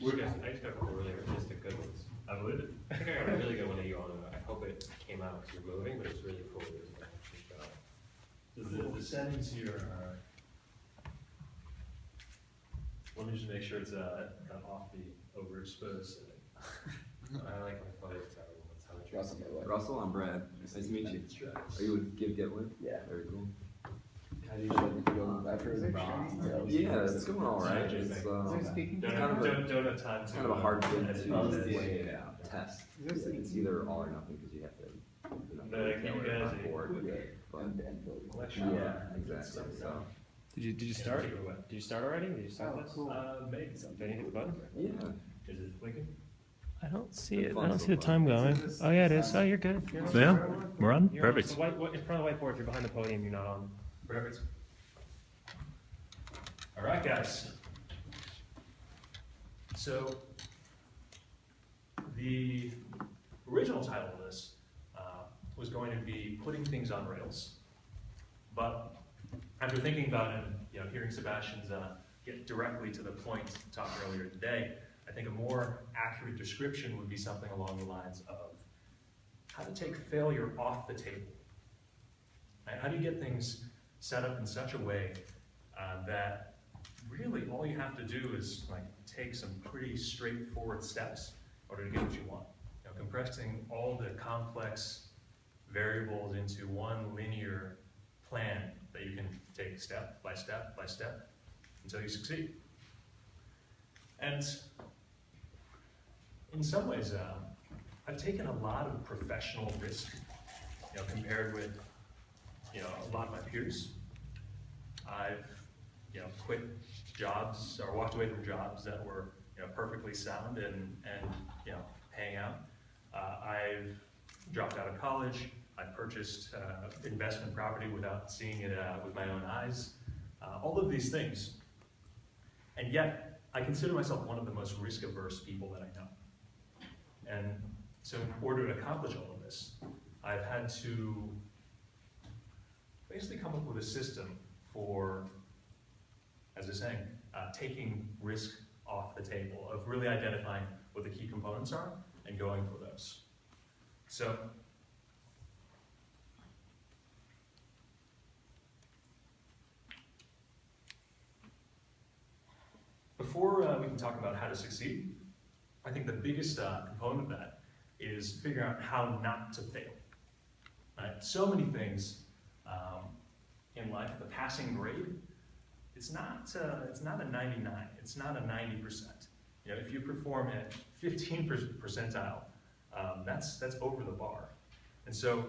I just got a couple really artistic good ones. I think I got a really good one of you on. I hope it came out because you're moving, but it's really cool. The settings here are, let me just make sure it's off the overexposed setting. I like my photos terrible. That's how I Russell, by the way. Russell, I'm Brad. Nice to meet you. Are you with GGWSC? Yeah. Very cool. How do you show the field? I've heard of Yeah, it's going all right. It's Don't have time to. kind of a hard thing to test. It's either all or nothing because you have to, You guys on board with it. But yeah, exactly. So Did you start? Did you start already? Did you start this? Maybe. Did you hit the button? yeah. Is it blinking? I don't see it. I don't see the time going. Oh yeah, it is. Oh, you're good. You're So yeah, we're on. You're on. Perfect. So in front of the whiteboard, if you're behind the podium, you're not on. Perfect. All right, guys. So the original title of this was going to be Putting Things on Rails. But after thinking about it and hearing Sebastian's get directly to the point talk earlier today, I think a more accurate description would be something along the lines of how to take failure off the table. Right? How do you get things set up in such a way that really all you have to do is take some pretty straightforward steps in order to get what you want. Compressing all the complex variables into one linear plan that you can take step by step by step until you succeed. And in some ways, I've taken a lot of professional risk, compared with, a lot of my peers. I've, quit jobs or walked away from jobs that were, perfectly sound and paying out. I've dropped out of college. I purchased investment property without seeing it with my own eyes. All of these things, and yet I consider myself one of the most risk-averse people that I know. And so in order to accomplish all of this, I've had to basically come up with a system for, as I was saying, taking risk off the table, of really identifying what the key components are and going for those. So, before we can talk about how to succeed, I think the biggest component of that is figuring out how not to fail. Right? So many things in life, the passing grade, it's not a 99, it's not a 90%. If you perform at 15 percentile, that's over the bar. And so,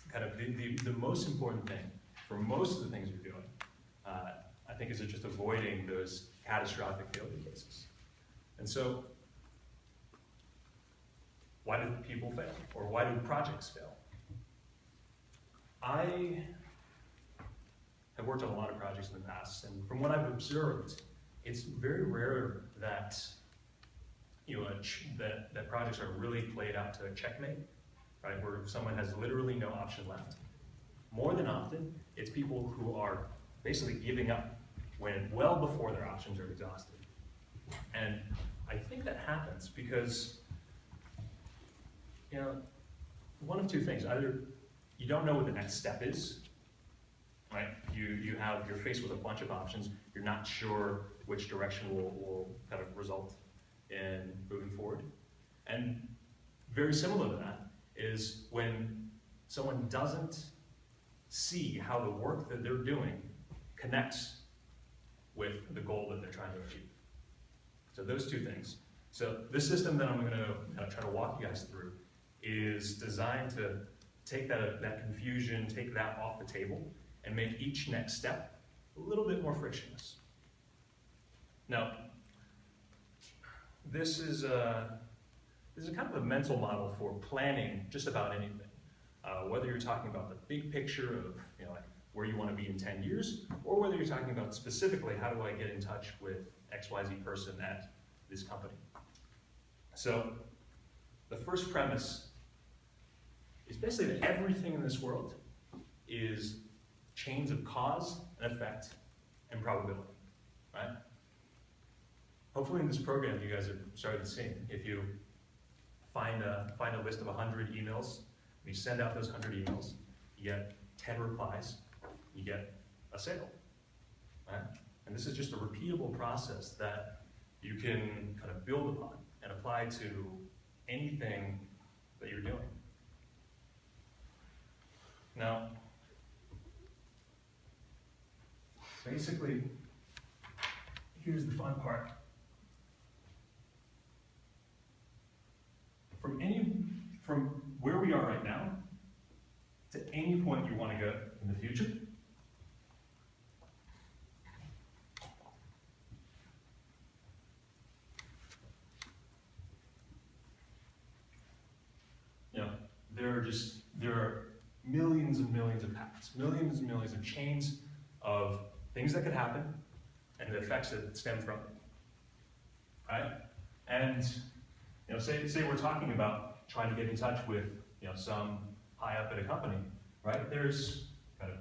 kind of the most important thing for most of the things you're doing, I think, is just avoiding those catastrophic failure cases. And so, why do people fail? Or why do projects fail? I have worked on a lot of projects in the past, and from what I've observed, it's very rare that that projects are really played out to a checkmate, right? Where someone has literally no option left. More than often, it's people who are basically giving up well before their options are exhausted. And I think that happens because, one of two things. Either you don't know what the next step is, right? You're faced with a bunch of options. You're not sure which direction will kind of result in moving forward. And very similar to that is when someone doesn't see how the work that they're doing connects with the goal that they're trying to achieve. So those two things. So this system that I'm going to kind of try to walk you guys through is designed to take that confusion, take that off the table, and make each next step a little bit more frictionless. Now, this is kind of a mental model for planning just about anything. Whether you're talking about the big picture of where you want to be in 10 years, or whether you're talking about specifically how do I get in touch with XYZ person at this company. So the first premise is basically that everything in this world is chains of cause and effect and probability, right? hopefully in this program you guys have started seeing, if you find a list of 100 emails, you send out those 100 emails, you get 10 replies, you get a sale, right? And this is just a repeatable process that you can kind of build upon and apply to anything that you're doing. Now, basically, here's the fun part. From where we are right now to any point you want to go in the future, there are millions and millions of paths, millions and millions of chains of things that could happen and the effects that stem from it, right? And say we're talking about trying to get in touch with some high up at a company, right? There's kind of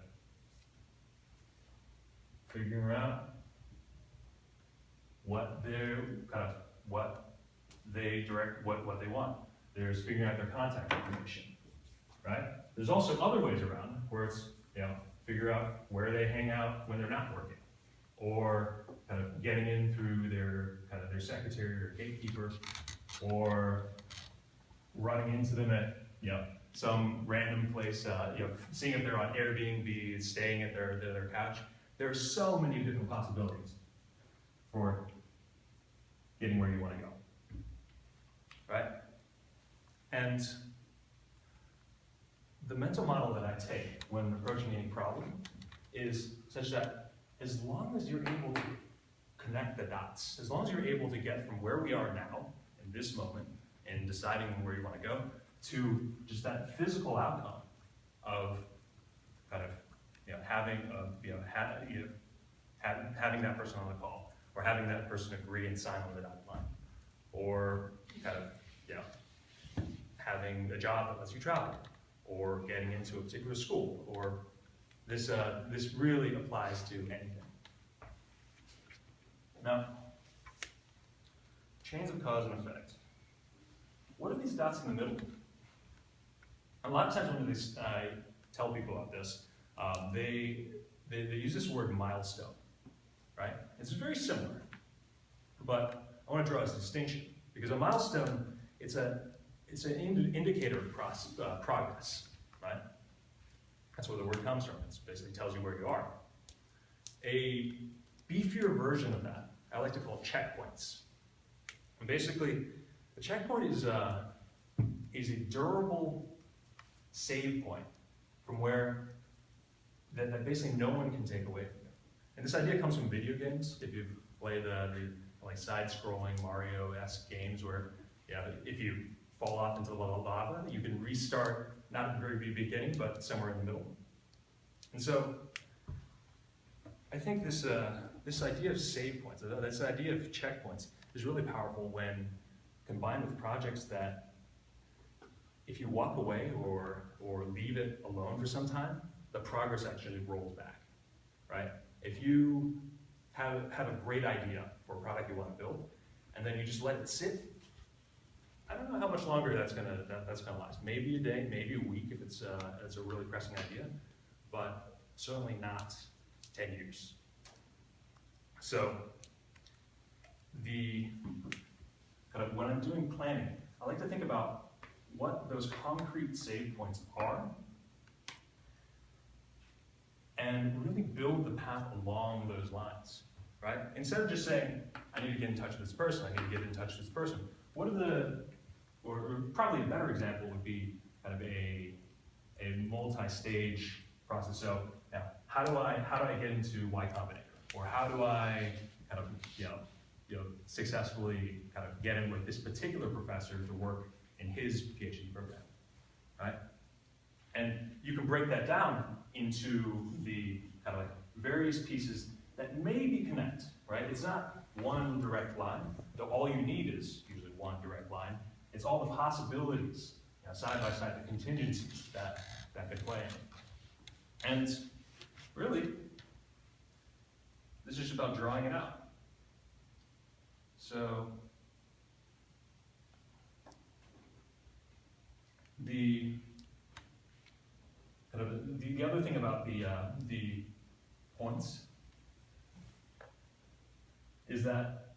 figuring out what they want. There's figuring out their contact information, right? There's also other ways around where it's figure out where they hang out when they're not working, or kind of getting in through their secretary or gatekeeper, or running into them at some random place, seeing if they're on Airbnb, staying at their couch. There are so many different possibilities for getting where you want to go, right? And the mental model that I take when approaching any problem is such that as long as you're able to connect the dots, as long as you're able to get from where we are now, in this moment, and deciding where you want to go, to just that physical outcome of kind of having that person on the call, or having that person agree and sign on the dotted line, or kind of having a job that lets you travel, or getting into a particular school, or this really applies to anything. Now, chains of cause and effect. What are these dots in the middle? A lot of times when I tell people about this, they use this word milestone, right? It's very similar, but I want to draw this distinction, because a milestone, it's an indicator of progress, right? That's where the word comes from. It basically tells you where you are. A beefier version of that, I like to call checkpoints. And basically, the checkpoint is a durable save point from where that basically no one can take away from you. And this idea comes from video games. If you've played the like side-scrolling Mario-esque games where if you fall off into the lava, you can restart, not at the very beginning, but somewhere in the middle. And so, I think this idea of save points, this idea of checkpoints, is really powerful when combined with projects that, if you walk away or leave it alone for some time, the progress actually rolls back, right? If you have a great idea for a product you want to build, and then you just let it sit, I don't know how much longer that's gonna last. Maybe a day, maybe a week if it's a really pressing idea, but certainly not 10 years. So when I'm doing planning, I like to think about what those concrete save points are, and really build the path along those lines, right? Instead of just saying, I need to get in touch with this person, I need to get in touch with this person. What are or probably a better example would be kind of a multi-stage process. So now, how do I get into Y Combinator? Or how do I kind of successfully kind of get in with this particular professor to work in his PhD program, right? And you can break that down into the kind of like various pieces that maybe connect, right? It's not one direct line, though all you need is usually one direct line. It's all the possibilities, side by side, the contingencies that could play in. And really, this is just about drawing it out. So the other thing about the points is that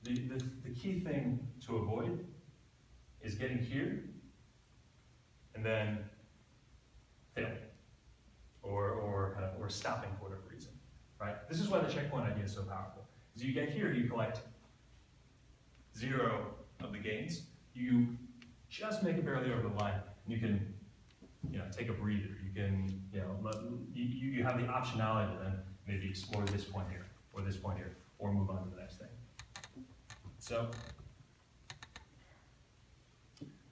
the key thing to avoid is getting here and then failing or stopping for whatever reason, right? This is why the checkpoint idea is so powerful. As you get here, you collect 0 of the gains. You just make it barely over the line, and you can, take a breather. You can, you have the optionality to then maybe explore this point here, or this point here, or move on to the next thing. So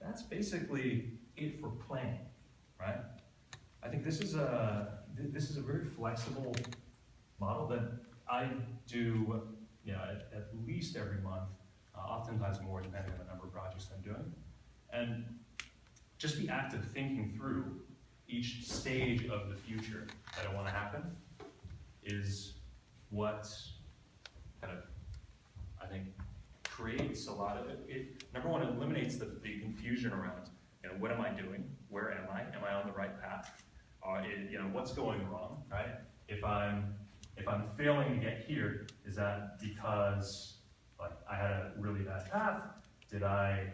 that's basically it for planning, right? I think this is a very flexible model that I do, at least every month, oftentimes more depending on the number of projects I'm doing. And just the act of thinking through each stage of the future that I want to happen is what kind of, I think, creates a lot of it. Number one, it eliminates the confusion around, what am I doing? Where am I? Am I on the right path? What's going wrong, right? If I'm failing to get here, is that because I had a really bad path? Did I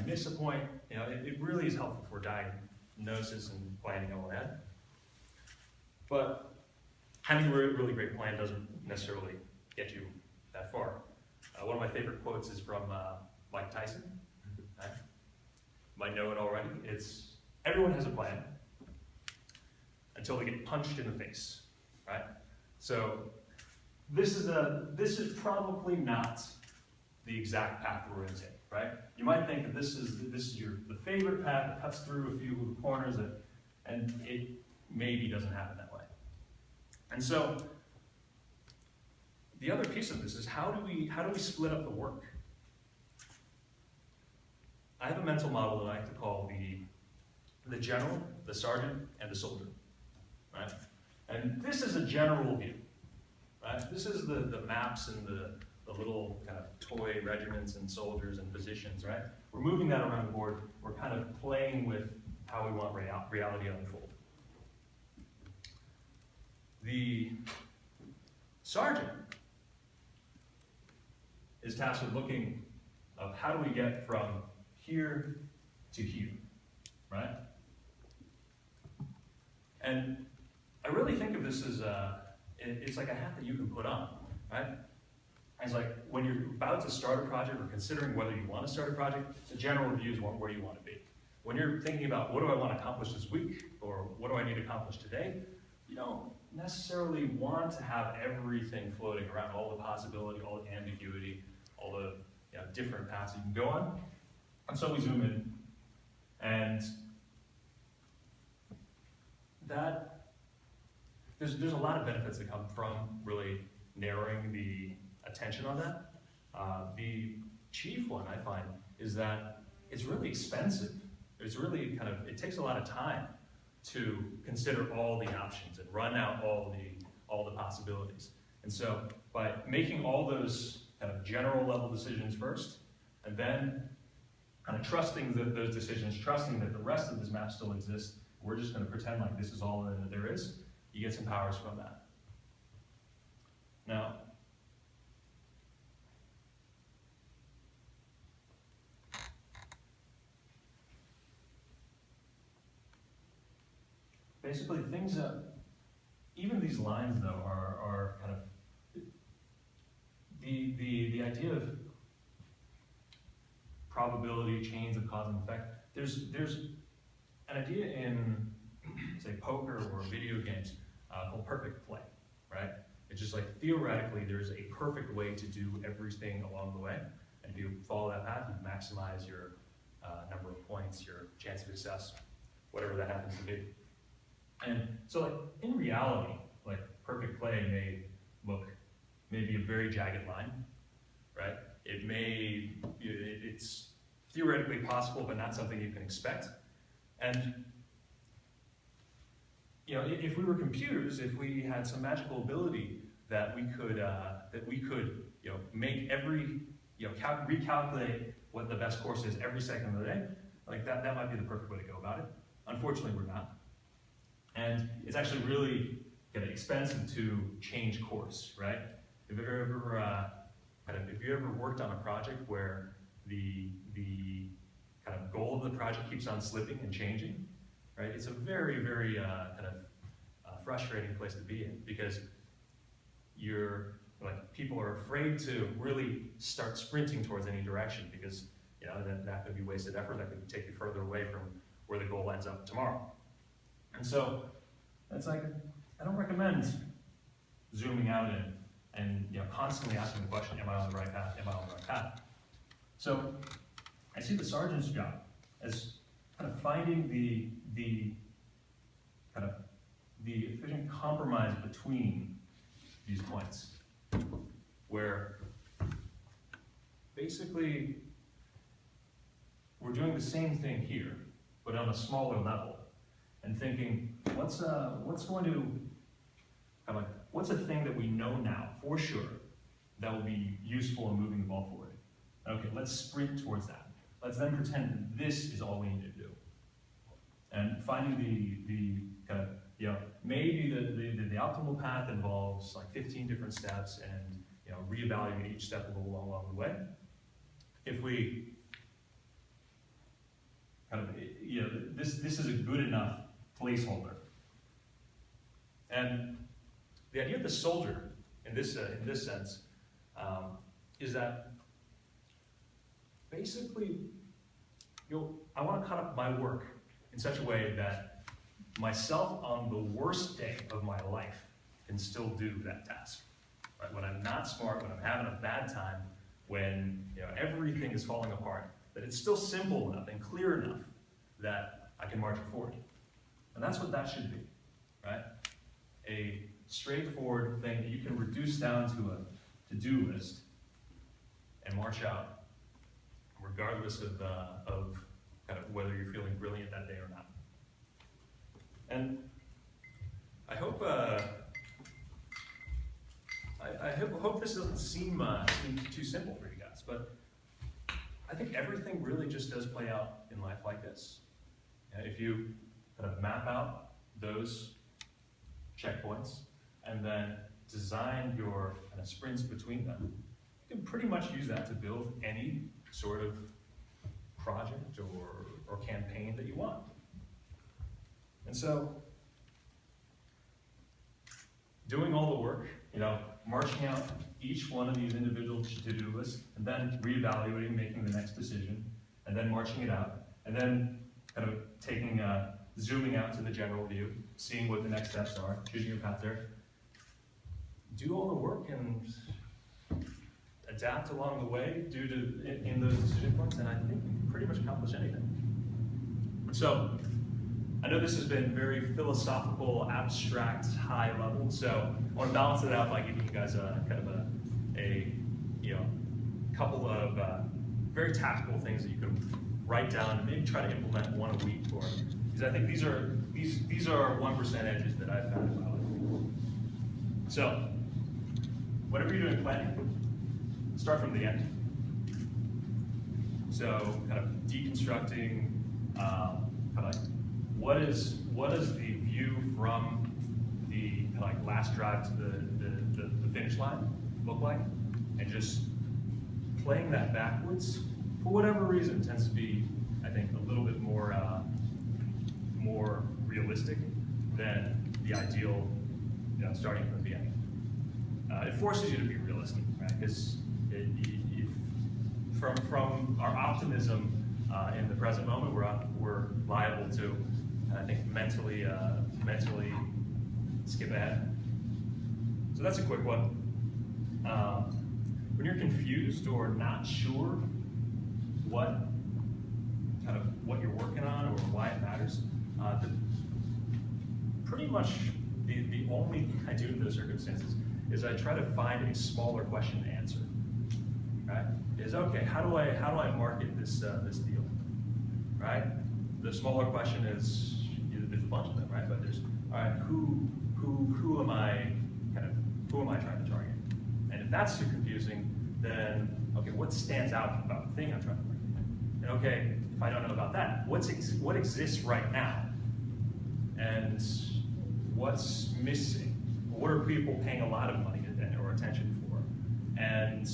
miss a point? It really is helpful for diagnosis and planning all that. But having a really great plan doesn't necessarily get you that far. One of my favorite quotes is from Mike Tyson. Right? You might know it already. It's, everyone has a plan until they get punched in the face, right? So this is probably not the exact path we're going to take, right? You might think that this is the favorite path that cuts through a few of the corners, and it maybe doesn't happen that way. And so the other piece of this is how do we split up the work? I have a mental model that I like to call the general, the sergeant, and the soldier, right? And this is a general view, right? This is the maps and the little kind of toy regiments and soldiers and positions, right? We're moving that around the board. We're kind of playing with how we want reality to unfold. The sergeant is tasked with looking of how do we get from here to here, right? And I really think of this as it's like a hat that you can put on, right? It's like when you're about to start a project or considering whether you want to start a project, the general view is where you want to be. When you're thinking about what do I want to accomplish this week or what do I need to accomplish today, you don't necessarily want to have everything floating around, all the possibility, all the ambiguity, all the different paths you can go on. And so we zoom in, and that there's a lot of benefits that come from really narrowing the attention on that. The chief one I find is that it's really expensive. It's really it takes a lot of time to consider all the options and run out all the possibilities. And so by making all those kind of general level decisions first, and then kind of trusting those decisions, trusting that the rest of this map still exists, we're just going to pretend like this is all that there is, you get some powers from that. Now, basically things that, even these lines though are kind of, the idea of probability, chains of cause and effect, there's an idea in, say, poker or video games called perfect play, right? It's just like theoretically there's a perfect way to do everything along the way, and if you follow that path, you maximize your number of points, your chance of success, whatever that happens to be. And so like in reality, like perfect play may look maybe a very jagged line, right? It's theoretically possible, but not something you can expect. And you know, if we were computers, if we had some magical ability that we could you know, make every, you know, recalculate what the best course is every second of the day, like that might be the perfect way to go about it. Unfortunately, we're not. And it's actually really expensive to change course, right? If you ever worked on a project where the kind of goal of the project keeps on slipping and changing, right? It's a very, very frustrating place to be in, because people are afraid to really start sprinting towards any direction, because you know that could be wasted effort, that could take you further away from where the goal ends up tomorrow. And so it's like, I don't recommend zooming out and you know, constantly asking the question, am I on the right path? Am I on the right path? So I see the sergeant's job as kind of finding the efficient compromise between these points, where basically we're doing the same thing here, but on a smaller level, and thinking, what's a thing that we know now for sure that will be useful in moving the ball forward? Okay, let's sprint towards that. Let's then pretend that this is all we need to do, and finding the kind of, you know, maybe the optimal path involves like 15 different steps, and you know, reevaluate each step along the way. If we kind of, you know, this is a good enough placeholder. And the idea of the soldier in this sense is that basically, I want to cut up my work in such a way that myself on the worst day of my life can still do that task. Right? When I'm not smart, when I'm having a bad time, when you know everything is falling apart, that it's still simple enough and clear enough that I can march forward. And that's what that should be, right? A straightforward thing that you can reduce down to a to-do list and march out, regardless of kind of whether you're feeling brilliant that day or not. And I hope hope this doesn't seem too simple for you guys, but I think everything really just does play out in life like this. If you kind of map out those checkpoints and then design your kind of sprints between them, you can pretty much use that to build any sort of project or campaign that you want. And so, doing all the work, you know, marching out each one of these individual to-do lists, and then reevaluating, making the next decision, and then marching it out, and then kind of taking, zooming out to the general view, seeing what the next steps are, choosing your path there. Do all the work and adapt along the way due to in those decision points, and I think you can pretty much accomplish anything. So, I know this has been very philosophical, abstract, high level, so I want to balance it out by giving you guys a kind of a you know, couple of very tactical things that you can write down and maybe try to implement one a week, or because I think these are 1% edges that I've found in my life. So, whatever you're doing planning, start from the end. So, kind of deconstructing, kind of like, what is the view from the kind of like last drive to the finish line look like, and just playing that backwards for whatever reason tends to be, I think, a little bit more more realistic than the ideal, you know, starting from the beginning. It forces you to be realistic, right? Because from our optimism in the present moment, we're liable to, I think, mentally skip ahead. So that's a quick one. When you're confused or not sure what you're working on or why it matters, pretty much the only thing I do in those circumstances is I try to find a smaller question to answer. Right? Is okay. How do I market this deal? Right? the smaller question is, there's a bunch of them, right? But there's, all right, who am I trying to target? And if that's too confusing, then okay, what stands out about the thing I'm trying to target? And okay, if I don't know about that, what exists right now? And what's missing? What are people paying a lot of money or attention for? And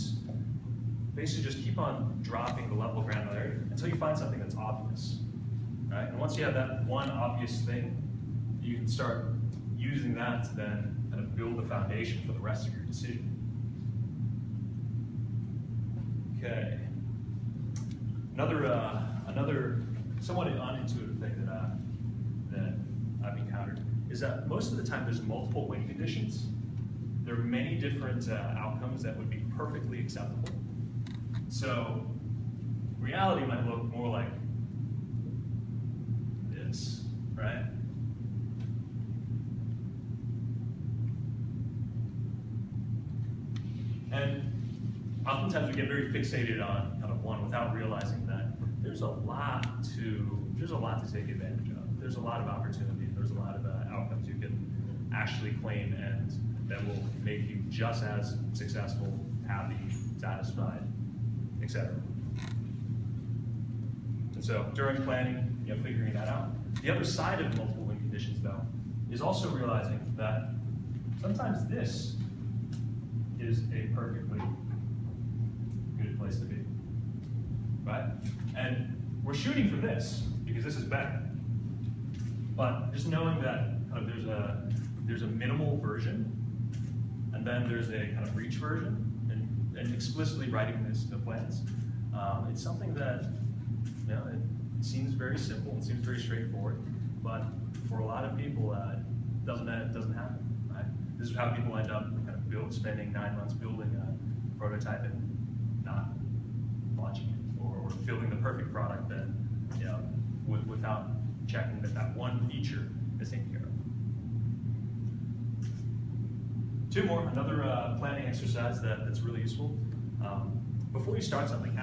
basically just keep on dropping the level of granularity until you find something that's obvious, right? And once you have that one obvious thing, you can start using that to then kind of build the foundation for the rest of your decision. Okay. Another somewhat unintuitive thing that I've encountered is that most of the time there's multiple win conditions. There are many different outcomes that would be perfectly acceptable. So reality might look more like this, right? And oftentimes we get very fixated on kind of one without realizing that there's a lot to take advantage of. There's a lot of opportunity. There's a lot of outcomes you can actually claim, and that will make you just as successful, happy, satisfied, etc. And so during planning, figuring that out. The other side of multiple win conditions, though, is also realizing that sometimes this is a perfectly good place to be, right? And we're shooting for this because this is better. But just knowing that there's a minimal version, and then there's a kind of reach version, and explicitly writing this in the plans, it's something that it seems very simple, it seems very straightforward, but for a lot of people, it doesn't happen, right? This is how people end up kind of spending 9 months building a prototype and not launching it, or building the perfect product that without checking that one feature is taken care of. 2 more, another planning exercise that's really useful. Before you start something,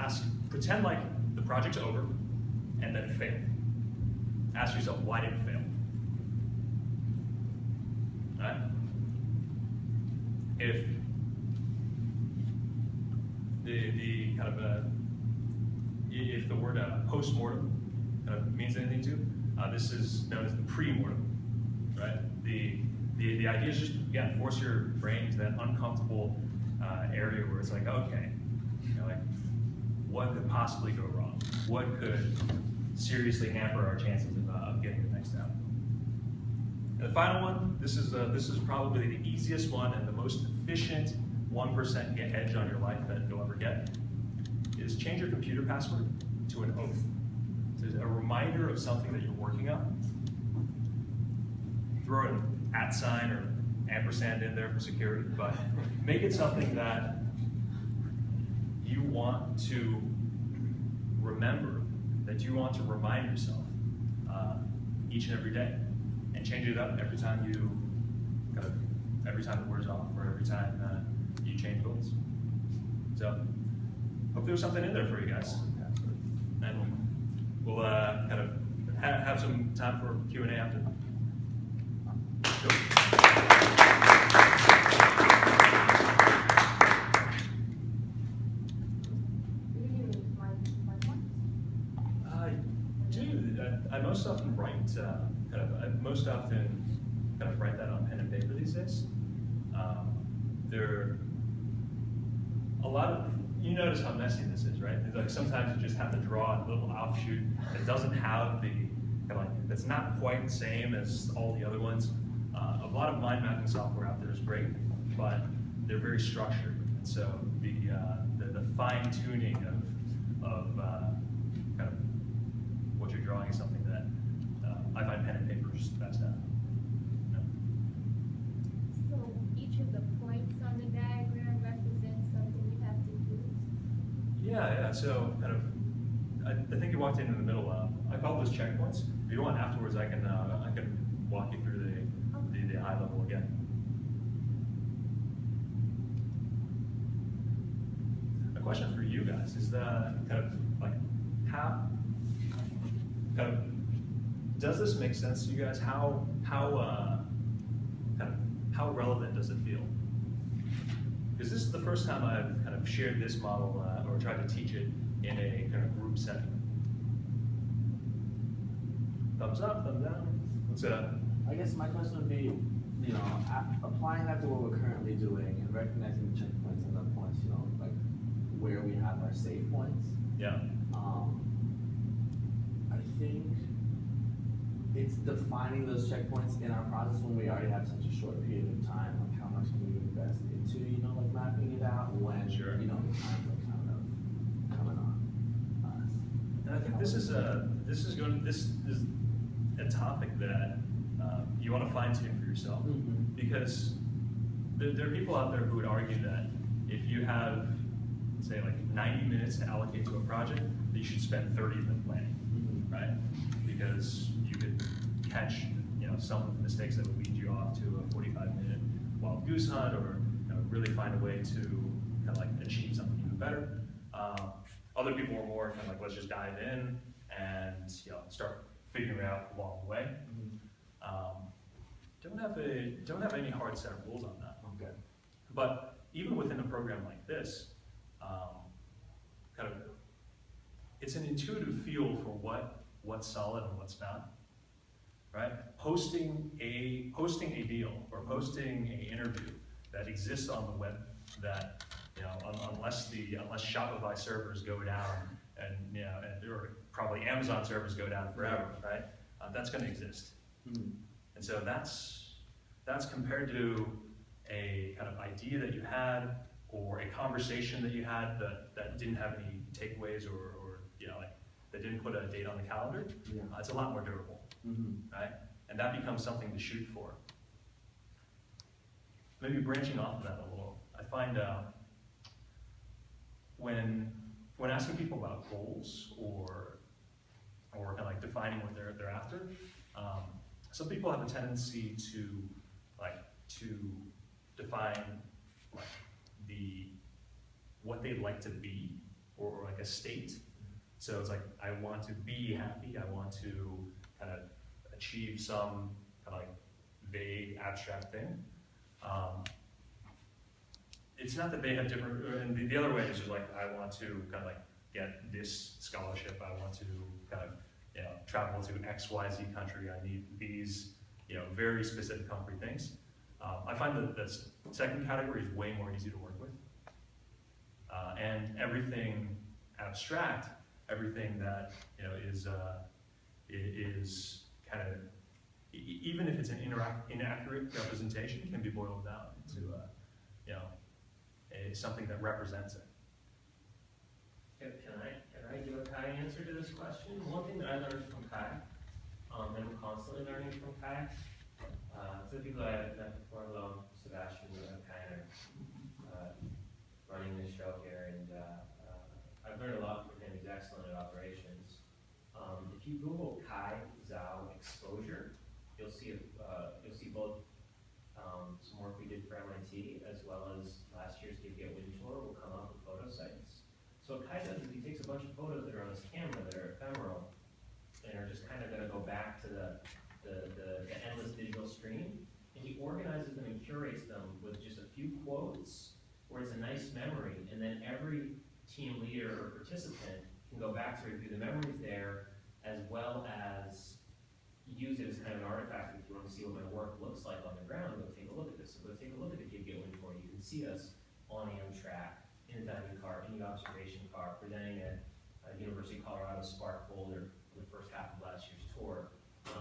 pretend like the project's over and that it failed. Ask yourself, why did it fail? Right? If the kind of if the word post-mortem kind of means anything to you, this is known as the pre-mortem, right? The idea is just, again, force your brain to that uncomfortable area where it's like, okay, like, what could possibly go wrong? What could seriously hamper our chances of getting the next step? And the final one, this is probably the easiest one and the most efficient 1% edge on your life that you'll ever get, is change your computer password to an oath. It's a reminder of something that you're working on. Throw an @ sign or ampersand in there for security, but make it something that you want to remember, that you want to remind yourself each and every day, and change it up every time every time it wears off, or every time you change goals. So, hope there was something in there for you guys, and we'll kind of have some time for Q&A after. I most often write write that on pen and paper these days. There a lot of, you notice how messy this is, right? It's like sometimes you just have to draw a little offshoot that doesn't have the that's not quite the same as all the other ones. A lot of mind mapping software out there is great, but they're very structured. And so the fine tuning of kind of what you're drawing is something that I find pen and paper is the best at. So each of the points on the diagram represents something you have to do? Yeah. So kind of, I think you walked in the middle. I call those checkpoints. If you want afterwards, I can walk you through the high level again. A question for you guys is kind of like how Does this make sense to you guys? How relevant does it feel? Because this is the first time I've kind of shared this model or tried to teach it in a kind of group setting. Thumbs up, thumbs down. What's that? I guess my question would be, you know, applying that to what we're currently doing and recognizing the checkpoints and the points, you know, like where we have our save points. Yeah. I think it's defining those checkpoints in our process when we already have such a short period of time. Like how much can we invest into, you know, like mapping it out when, Sure. you know, the times are kind of coming on us. And I think this is a topic that you want to fine tune for yourself, because there are people out there who would argue that if you have, say, like 90 minutes to allocate to a project, that you should spend 30 of them planning, right? Because you could catch, you know, some mistakes that would lead you off to a 45-minute wild goose hunt, or you know, really find a way to kind of like achieve something even better. Other people are more kind of like, let's just dive in and, you know, start figuring it out along the way. Don't have any hard set of rules on that. Okay. But even within a program like this, it's an intuitive feel for what's solid and what's not, right? Posting a deal or posting an interview that exists on the web that, you know, unless Shopify servers go down and, you know, or probably Amazon servers go down forever, right? That's going to exist. And so that's compared to a kind of idea that you had, or a conversation that you had that didn't have any takeaways, or you know, like that didn't put a date on the calendar. Yeah. It's a lot more durable, right? And that becomes something to shoot for. Maybe branching off of that a little, I find when asking people about goals or kind of like defining what they're after, some people have a tendency to define like what they'd like to be, or like a state. So it's like, I want to be happy, I want to kind of achieve some kind of like vague abstract thing. It's not that they have different, and the other way is just like, I want to kind of like get this scholarship, I want to kind of, you know, travel to XYZ country, I need these, you know, very specific concrete things. I find that the second category is way more easy to work with. And everything abstract, everything that, you know, is kind of, even if it's an inaccurate representation, can be boiled down to, you know, something that represents it. Can I give a Kai answer to this question? One thing that I learned from Kai, and I'm constantly learning from Kai, so the people I've met before, Sebastian and Kai are running this show here, and I've learned a lot from him. He's excellent at operations. If you Google Kai Zhao exposure, you'll see both some work we did for MIT, as well as last year's GGWSC tour will come up with photo sites. So what Kai does is he takes a bunch of photos that are on his camera that are ephemeral and are just kind of going to go back to the endless digital stream, and he organizes them and curates them with just a few quotes where it's a nice memory, and then every team leader or participant can go back to review the memories there, as well as use it as kind of an artifact. If you want to see what my work looks like on the ground, go take a look at this. So go take a look at the GGWSC tour. You can see us on Amtrak, in a diving car, in the observation car, presenting at University of Colorado Spark Boulder for the first half of last year's tour,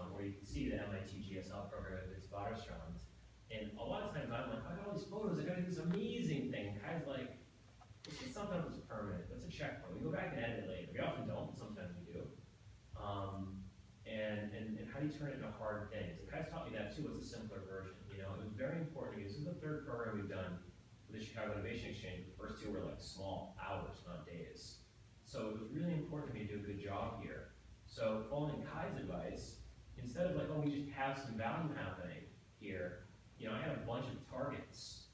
where you can see the MIT GSL program at its Vaterstrand. And a lot of times I'm like, I got all these photos, I got to do this amazing thing. And Kai's like, let's get something that's permanent, that's a checkpoint. We go back and edit it later. We often don't, but sometimes we do. And how do you turn it into hard things? And Kai's taught me that too. What's a simpler version? You know, it was very important to me. This is the third program we've done with the Chicago Innovation Exchange. The first two were like small hours, not days. So it was really important to me to do a good job here. So following Kai's advice, instead of like, oh, we just have some value happening here, you know, I had a bunch of targets.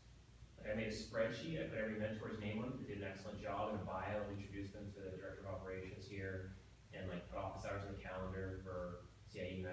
Like I made a spreadsheet, I put every mentor's name on it, they did an excellent job in a bio, introduced them to the director of operations here, and like put office hours in the calendar for CIE,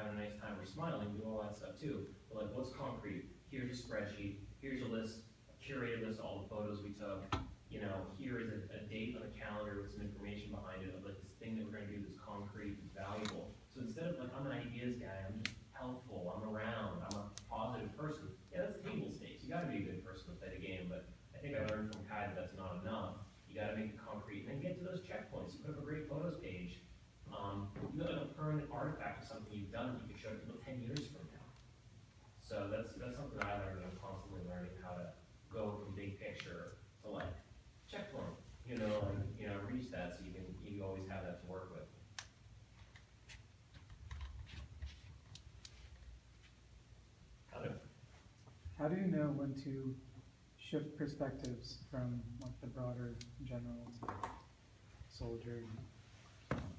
having a nice time, we're smiling, do all that stuff too. But like, what's concrete? Here's a spreadsheet, here's a list, a curated list of all the photos we took. You know, here is a date on a calendar with some information behind it of like this thing that we're gonna do that's concrete, that's valuable. So instead of like, I'm an ideas guy, I'm just helpful, I'm around, I'm a positive person. Yeah, that's table stakes. You gotta be a good person to play the game, but I think I learned from Kai that that's not enough. You gotta make it concrete and then get to those checkpoints. You put up a great photos page. You got a permanent artifact of something you've done that you can show people 10 years from now. So that's something I learned. I'm constantly learning how to go from big picture to like checkpoint, and reach that so you always have that to work with. How do you know when to shift perspectives from like the broader general to soldier?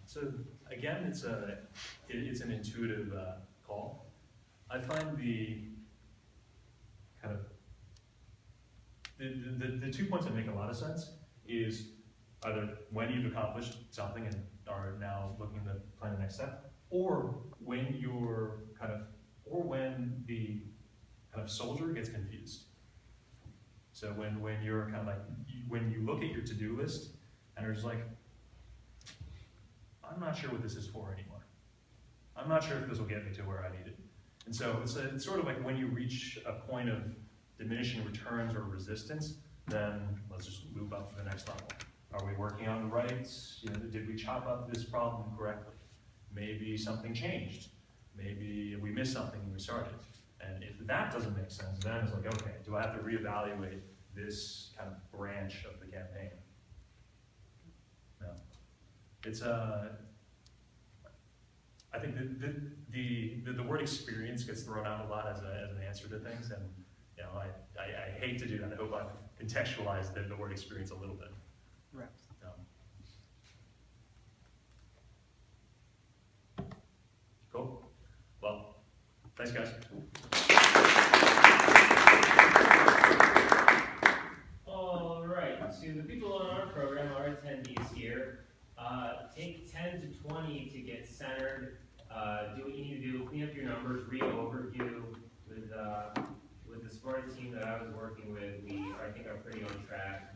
So again, it's an intuitive call. I find the kind of the 2 points that make a lot of sense is either when you've accomplished something and are now looking to plan the next step, or when you're when the kind of soldier gets confused. So when you're kind of like, when you look at your to-do list and are just like, I'm not sure what this is for anymore. I'm not sure if this will get me to where I need it. And so it's sort of like when you reach a point of diminishing returns or resistance, then let's just move up to the next level. Are we working on the right? Did we chop up this problem correctly? Maybe something changed. Maybe we missed something and we started. And if that doesn't make sense, then it's like, okay, do I have to reevaluate this kind of branch of the campaign? No. It's I think the word experience gets thrown out a lot as an answer to things, and I hate to do that. I hope I've contextualized the word experience a little bit. Reps. Cool. Well, thanks guys. All right, so the people on our program, our attendees here, take 10 to 20 to get centered, do what you need to do, clean up your numbers, read overview with the sports team that I was working with. I think are pretty on track.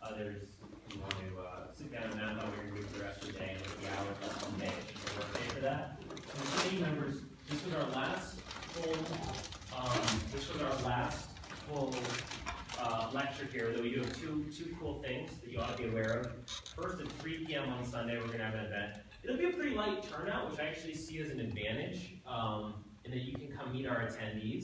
Others who want to sit down and map out what you're doing for the rest of the day and look at the hours left on the day. Should work day for that. And committee members, this was our last full lecture here, though we do have two cool things that you ought to be aware of. First, at 3 p.m. on Sunday, we're going to have an event. It'll be a pretty light turnout, which I actually see as an advantage, in that you can come meet our attendees.